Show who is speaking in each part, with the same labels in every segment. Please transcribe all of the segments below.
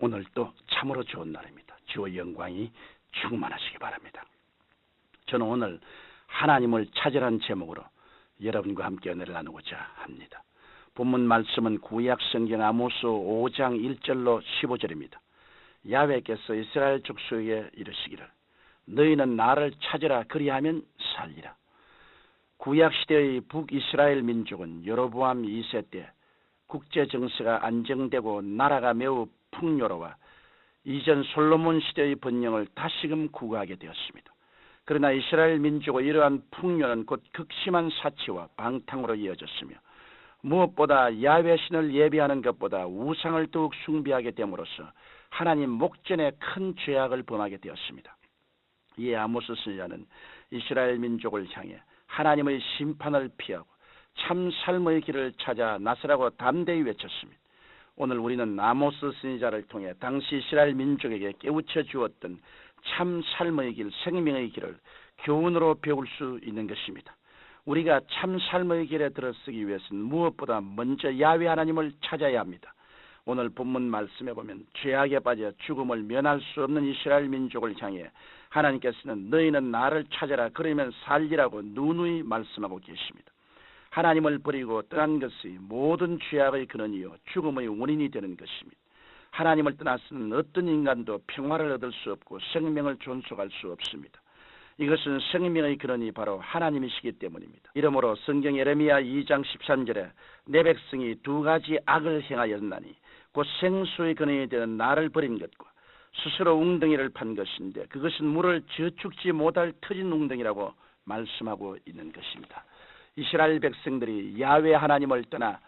Speaker 1: 오늘도 참으로 좋은 날입니다. 주의 영광이 충만하시기 바랍니다. 저는 오늘 하나님을 찾으라는 제목으로 여러분과 함께 은혜를 나누고자 합니다. 본문 말씀은 구약 성경 아모스 5장 1절로 15절입니다. 야훼께서 이스라엘 족속에게 이르시기를 너희는 나를 찾으라 그리하면 살리라. 구약 시대의 북이스라엘 민족은 여로보암 2세 때 국제 정세가 안정되고 나라가 매우 풍요로워 이전 솔로몬 시대의 번영을 다시금 구가하게 되었습니다. 그러나 이스라엘 민족의 이러한 풍요는 곧 극심한 사치와 방탕으로 이어졌으며 무엇보다 야훼 신을 예배하는 것보다 우상을 더욱 숭배하게 됨으로써 하나님 목전에 큰 죄악을 범하게 되었습니다. 이에 아모스 선지자는 이스라엘 민족을 향해 하나님의 심판을 피하고 참 삶의 길을 찾아 나서라고 담대히 외쳤습니다. 오늘 우리는 아모스 선지자를 통해 당시 이스라엘 민족에게 깨우쳐 주었던 참 삶의 길, 생명의 길을 교훈으로 배울 수 있는 것입니다. 우리가 참 삶의 길에 들어서기 위해서는 무엇보다 먼저 야훼 하나님을 찾아야 합니다. 오늘 본문 말씀에 보면 죄악에 빠져 죽음을 면할 수 없는 이스라엘 민족을 향해 하나님께서는 너희는 나를 찾아라 그러면 살리라고 누누이 말씀하고 계십니다. 하나님을 버리고 떠난 것이 모든 죄악의 근원이요 죽음의 원인이 되는 것입니다. 하나님을 떠나서는 어떤 인간도 평화를 얻을 수 없고 생명을 존속할 수 없습니다. 이것은 생명의 근원이 바로 하나님이시기 때문입니다. 이러므로 성경 예레미야 2장 13절에 내 백성이 두 가지 악을 행하였나니 곧 생수의 근원이 되는 나를 버린 것과 스스로 웅덩이를 판 것인데 그것은 물을 저축지 못할 터진 웅덩이라고 말씀하고 있는 것입니다. 이스라엘 백성들이 야훼 하나님을 떠나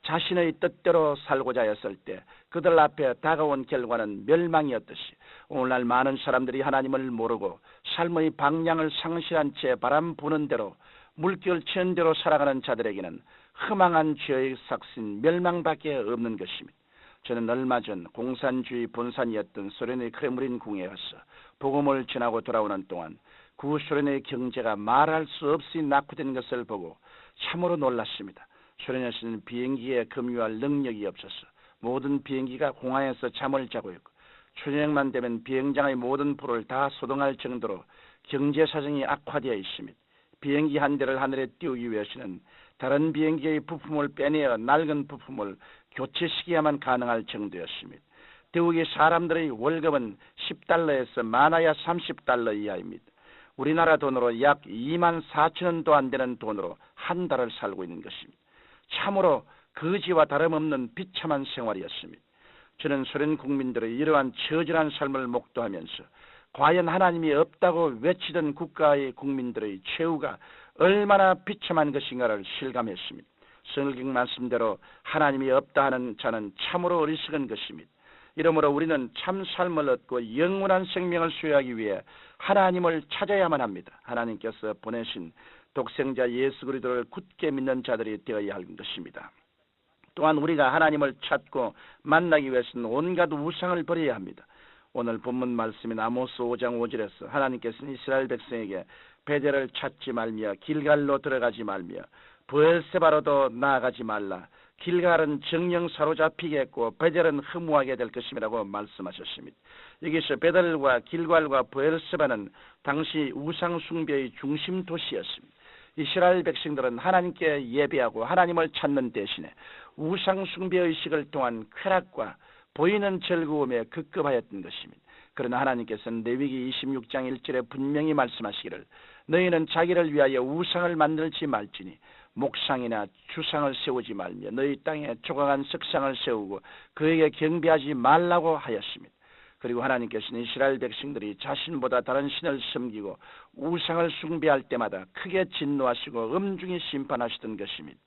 Speaker 1: 자신의 뜻대로 살고자 했을 때 그들 앞에 다가온 결과는 멸망이었듯이 오늘날 많은 사람들이 하나님을 모르고 삶의 방향을 상실한 채 바람 부는 대로 물결 치는 대로 살아가는 자들에게는 허망한 죄의 삭신 멸망밖에 없는 것입니다. 저는 얼마 전 공산주의 본산이었던 소련의 크렘린 궁에서 복음을 전하고 돌아오는 동안 구소련의 경제가 말할 수 없이 낙후된 것을 보고 참으로 놀랐습니다. 소련에서는 비행기에 금유할 능력이 없어서 모든 비행기가 공항에서 잠을 자고 있고 초저녁만 되면 비행장의 모든 불을 다 소동할 정도로 경제 사정이 악화되어 있습니다. 비행기 한 대를 하늘에 띄우기 위해서는 다른 비행기의 부품을 빼내어 낡은 부품을 교체시켜야만 가능할 정도였습니다. 더욱이 사람들의 월급은 10달러에서 많아야 30달러 이하입니다. 우리나라 돈으로 약 2만 4천 원도 안 되는 돈으로 한 달을 살고 있는 것입니다. 참으로 거지와 다름없는 비참한 생활이었습니다. 저는 소련 국민들의 이러한 처절한 삶을 목도하면서 과연 하나님이 없다고 외치던 국가의 국민들의 최후가 얼마나 비참한 것인가를 실감했습니다. 성경 말씀대로 하나님이 없다 하는 자는 참으로 어리석은 것입니다. 이러므로 우리는 참 삶을 얻고 영원한 생명을 수여하기 위해 하나님을 찾아야만 합니다. 하나님께서 보내신 독생자 예수 그리스도를 굳게 믿는 자들이 되어야 할 것입니다. 또한 우리가 하나님을 찾고 만나기 위해서는 온갖 우상을 버려야 합니다. 오늘 본문 말씀인 아모스 5장 5절에서 하나님께서는 이스라엘 백성에게 베델을 찾지 말며 길갈로 들어가지 말며 브엘세바로도 나아가지 말라. 길갈은 정령 사로잡히겠고 베델은 허무하게 될 것임이라고 말씀하셨습니다. 여기서 베델과 길갈과 브엘세바는 당시 우상 숭배의 중심 도시였습니다. 이스라엘 백성들은 하나님께 예배하고 하나님을 찾는 대신에 우상 숭배 의식을 통한 쾌락과 보이는 즐거움에 급급하였던 것입니다. 그러나 하나님께서는 레위기 26장 1절에 분명히 말씀하시기를 너희는 자기를 위하여 우상을 만들지 말지니 목상이나 주상을 세우지 말며 너희 땅에 조각한 석상을 세우고 그에게 경배하지 말라고 하였습니다. 그리고 하나님께서는 이스라엘 백성들이 자신보다 다른 신을 섬기고 우상을 숭배할 때마다 크게 진노하시고 엄중히 심판하시던 것입니다.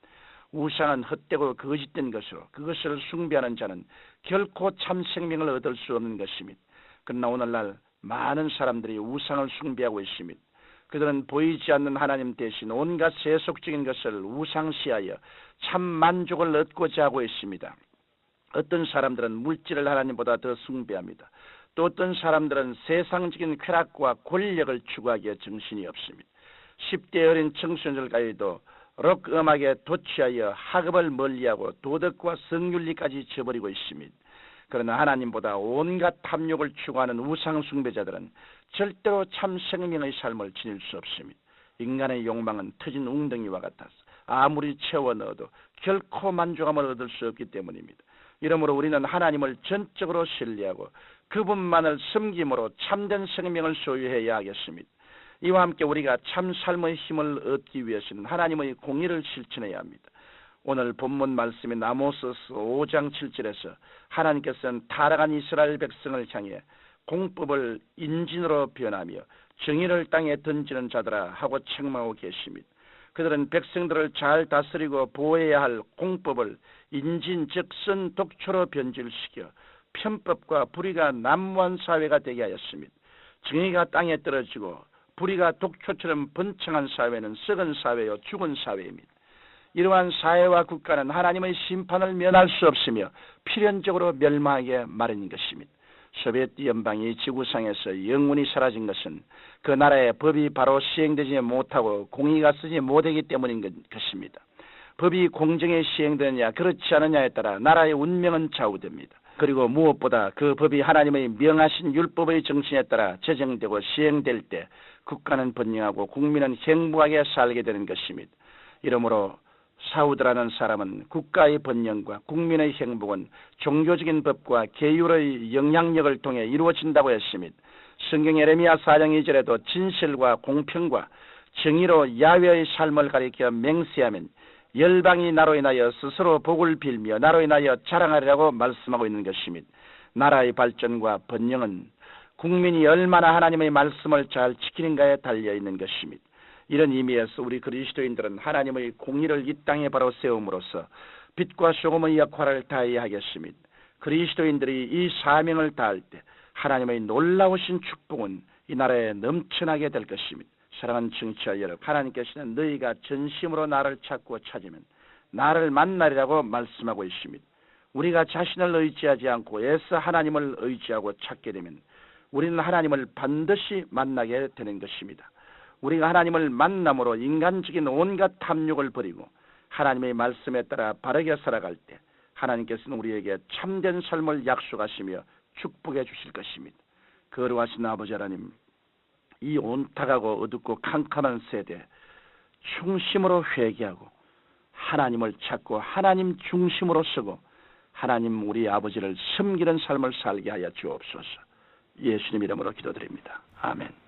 Speaker 1: 우상은 헛되고 거짓된 것으로 그것을 숭배하는 자는 결코 참 생명을 얻을 수 없는 것입니다. 그러나 오늘날 많은 사람들이 우상을 숭배하고 있습니다. 그들은 보이지 않는 하나님 대신 온갖 세속적인 것을 우상시하여 참 만족을 얻고자 하고 있습니다. 어떤 사람들은 물질을 하나님보다 더 숭배합니다. 또 어떤 사람들은 세상적인 쾌락과 권력을 추구하기에 정신이 없습니다. 10대 어린 청소년들까지도 록 음악에 도취하여 학업을 멀리하고 도덕과 성윤리까지 저버리고 있습니다. 그러나 하나님보다 온갖 탐욕을 추구하는 우상 숭배자들은 절대로 참 생명의 삶을 지닐 수 없습니다. 인간의 욕망은 터진 웅덩이와 같아서 아무리 채워 넣어도 결코 만족함을 얻을 수 없기 때문입니다. 이러므로 우리는 하나님을 전적으로 신뢰하고 그분만을 섬김으로 참된 생명을 소유해야 하겠습니다. 이와 함께 우리가 참 삶의 힘을 얻기 위해서는 하나님의 공의를 실천해야 합니다. 오늘 본문 말씀인 아모스서 5장 7절에서 하나님께서는 타락한 이스라엘 백성을 향해 공법을 인진으로 변하며 정의를 땅에 던지는 자들아 하고 책망하고 계십니다. 그들은 백성들을 잘 다스리고 보호해야 할 공법을 인진 즉 선 독초로 변질시켜 편법과 불의가 난무한 사회가 되게 하였습니다. 정의가 땅에 떨어지고 불의가 독초처럼 번창한 사회는 썩은 사회요 죽은 사회입니다. 이러한 사회와 국가는 하나님의 심판을 면할 수 없으며 필연적으로 멸망하게 마련인 것입니다. 소비에트 연방이 지구상에서 영원히 사라진 것은 그 나라의 법이 바로 시행되지 못하고 공의가 쓰지 못하기 때문인 것입니다. 법이 공정히 시행되느냐 그렇지 않느냐에 따라 나라의 운명은 좌우됩니다. 그리고 무엇보다 그 법이 하나님의 명하신 율법의 정신에 따라 제정되고 시행될 때 국가는 번영하고 국민은 행복하게 살게 되는 것입니다. 이러므로 사우드라는 사람은 국가의 번영과 국민의 행복은 종교적인 법과 계율의 영향력을 통해 이루어진다고 했습니다. 성경 에레미야 4장 2절에도 진실과 공평과 정의로 야훼의 삶을 가리켜 맹세하면 열방이 나로 인하여 스스로 복을 빌며 나로 인하여 자랑하리라고 말씀하고 있는 것입니다. 나라의 발전과 번영은 국민이 얼마나 하나님의 말씀을 잘 지키는가에 달려있는 것입니다. 이런 의미에서 우리 그리스도인들은 하나님의 공의를 이 땅에 바로 세움으로써 빛과 소금의 역할을 다해야 하겠습니다. 그리스도인들이 이 사명을 다할 때 하나님의 놀라우신 축복은 이 나라에 넘쳐나게 될 것입니다. 사랑하는 청취자 여러분, 하나님께서는 너희가 전심으로 나를 찾고 찾으면 나를 만나리라고 말씀하고 있습니다. 우리가 자신을 의지하지 않고 애써 하나님을 의지하고 찾게 되면 우리는 하나님을 반드시 만나게 되는 것입니다. 우리가 하나님을 만남으로 인간적인 온갖 탐욕을 버리고 하나님의 말씀에 따라 바르게 살아갈 때 하나님께서는 우리에게 참된 삶을 약속하시며 축복해 주실 것입니다. 거룩하신 아버지 하나님, 이 온탁하고 어둡고 캄캄한 세대 중심으로 회개하고 하나님을 찾고 하나님 중심으로 서고 하나님 우리 아버지를 섬기는 삶을 살게 하여 주옵소서. 예수님 이름으로 기도드립니다. 아멘.